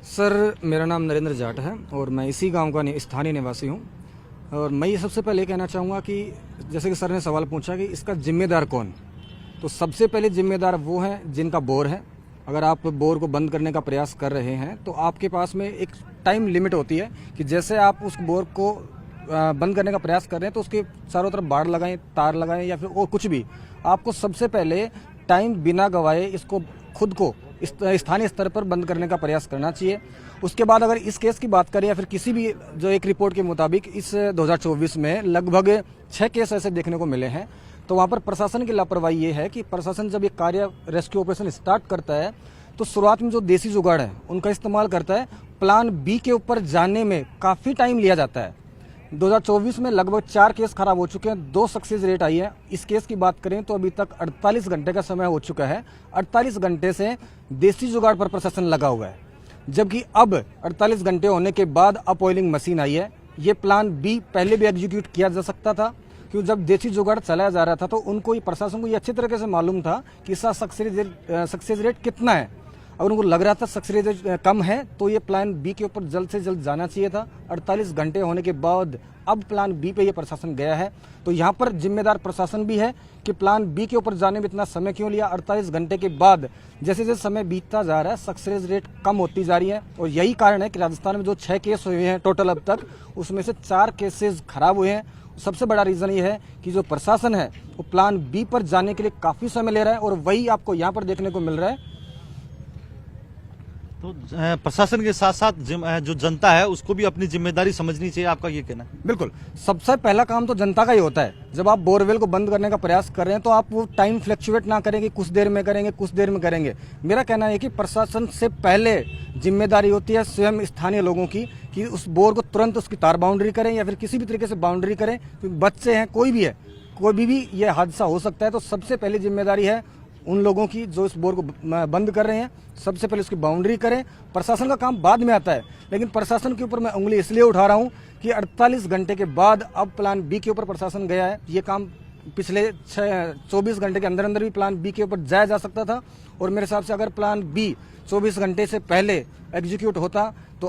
Sir, मेरा नाम नरेंद्र जाट है और मैं इसी गांव का स्थानीय निवासी हूं। और मैं ये सबसे पहले कहना चाहूँगा कि जैसे कि सर ने सवाल पूछा कि इसका जिम्मेदार कौन, तो सबसे पहले जिम्मेदार वो हैं जिनका बोर है। अगर आप बोर को बंद करने का प्रयास कर रहे हैं तो आपके पास में एक टाइम लिमिट होती है कि जैसे आप उस बोर को बंद करने का प्रयास कर रहे हैं तो उसके चारों तरफ बाड़ लगाएं, तार लगाएं या फिर और कुछ भी। आपको सबसे पहले टाइम बिना गवाए इसको खुद को स्थानीय स्तर पर बंद करने का प्रयास करना चाहिए। उसके बाद अगर इस केस की बात करें या फिर किसी भी, जो एक रिपोर्ट के मुताबिक इस 2024 में लगभग 6 केस ऐसे देखने को मिले हैं, तो वहां पर प्रशासन की लापरवाही ये है कि प्रशासन जब ये कार्य रेस्क्यू ऑपरेशन स्टार्ट करता है तो शुरुआत में जो देसी जुगाड़ है उनका इस्तेमाल करता है। प्लान बी के ऊपर जाने में काफ़ी टाइम लिया जाता है। 2024 में लगभग 4 केस खराब हो चुके हैं, 2 सक्सेस रेट आई है। इस केस की बात करें तो अभी तक 48 घंटे का समय हो चुका है। 48 घंटे से देसी जुगाड़ पर प्रशासन लगा हुआ है, जबकि अब 48 घंटे होने के बाद अपऑयलिंग मशीन आई है। ये प्लान बी पहले भी एग्जीक्यूट किया जा सकता था, क्योंकि जब देसी जुगाड़ चलाया जा रहा था तो उनको, प्रशासन को ये अच्छी तरीके से मालूम था कि इसका सक्सेस रेट कितना है। अगर उनको लग रहा था सक्सेस रेट कम है तो ये प्लान बी के ऊपर जल्द से जल्द जाना चाहिए था। 48 घंटे होने के बाद अब प्लान बी पे ये प्रशासन गया है, तो यहाँ पर जिम्मेदार प्रशासन भी है कि प्लान बी के ऊपर जाने में इतना समय क्यों लिया। 48 घंटे के बाद जैसे जैसे समय बीतता जा रहा है सक्सेस रेट कम होती जा रही है, और यही कारण है कि राजस्थान में जो 6 केस हुए हैं टोटल अब तक, उसमें से 4 केसेस खराब हुए हैं। सबसे बड़ा रीजन ये है कि जो प्रशासन है वो प्लान बी पर जाने के लिए काफी समय ले रहा है, और वही आपको यहाँ पर देखने को मिल रहा है। तो प्रशासन के साथ साथ जो जनता है उसको भी अपनी जिम्मेदारी समझनी चाहिए, आपका ये कहना है? बिल्कुल, सबसे पहला काम तो जनता का ही होता है। जब आप बोरवेल को बंद करने का प्रयास कर रहे हैं तो आप वो टाइम फ्लक्चुएट ना करेंगे, कुछ देर में करेंगे, कुछ देर में करेंगे। मेरा कहना है कि प्रशासन से पहले जिम्मेदारी होती है स्वयं स्थानीय लोगों की कि उस बोर को तुरंत उसकी तार बाउंड्री करें या फिर किसी भी तरीके से बाउंड्री करें, क्योंकि बच्चे हैं, कोई भी है, कोई भी ये हादसा हो सकता है। तो सबसे पहले जिम्मेदारी है उन लोगों की जो इस बोर को बंद कर रहे हैं, सबसे पहले उसकी बाउंड्री करें। प्रशासन का काम बाद में आता है, लेकिन प्रशासन के ऊपर मैं उंगली इसलिए उठा रहा हूं कि 48 घंटे के बाद अब प्लान बी के ऊपर प्रशासन गया है। ये काम पिछले 24 घंटे के अंदर अंदर भी प्लान बी के ऊपर जाया जा सकता था, और मेरे हिसाब से अगर प्लान बी 24 घंटे से पहले एग्जीक्यूट होता तो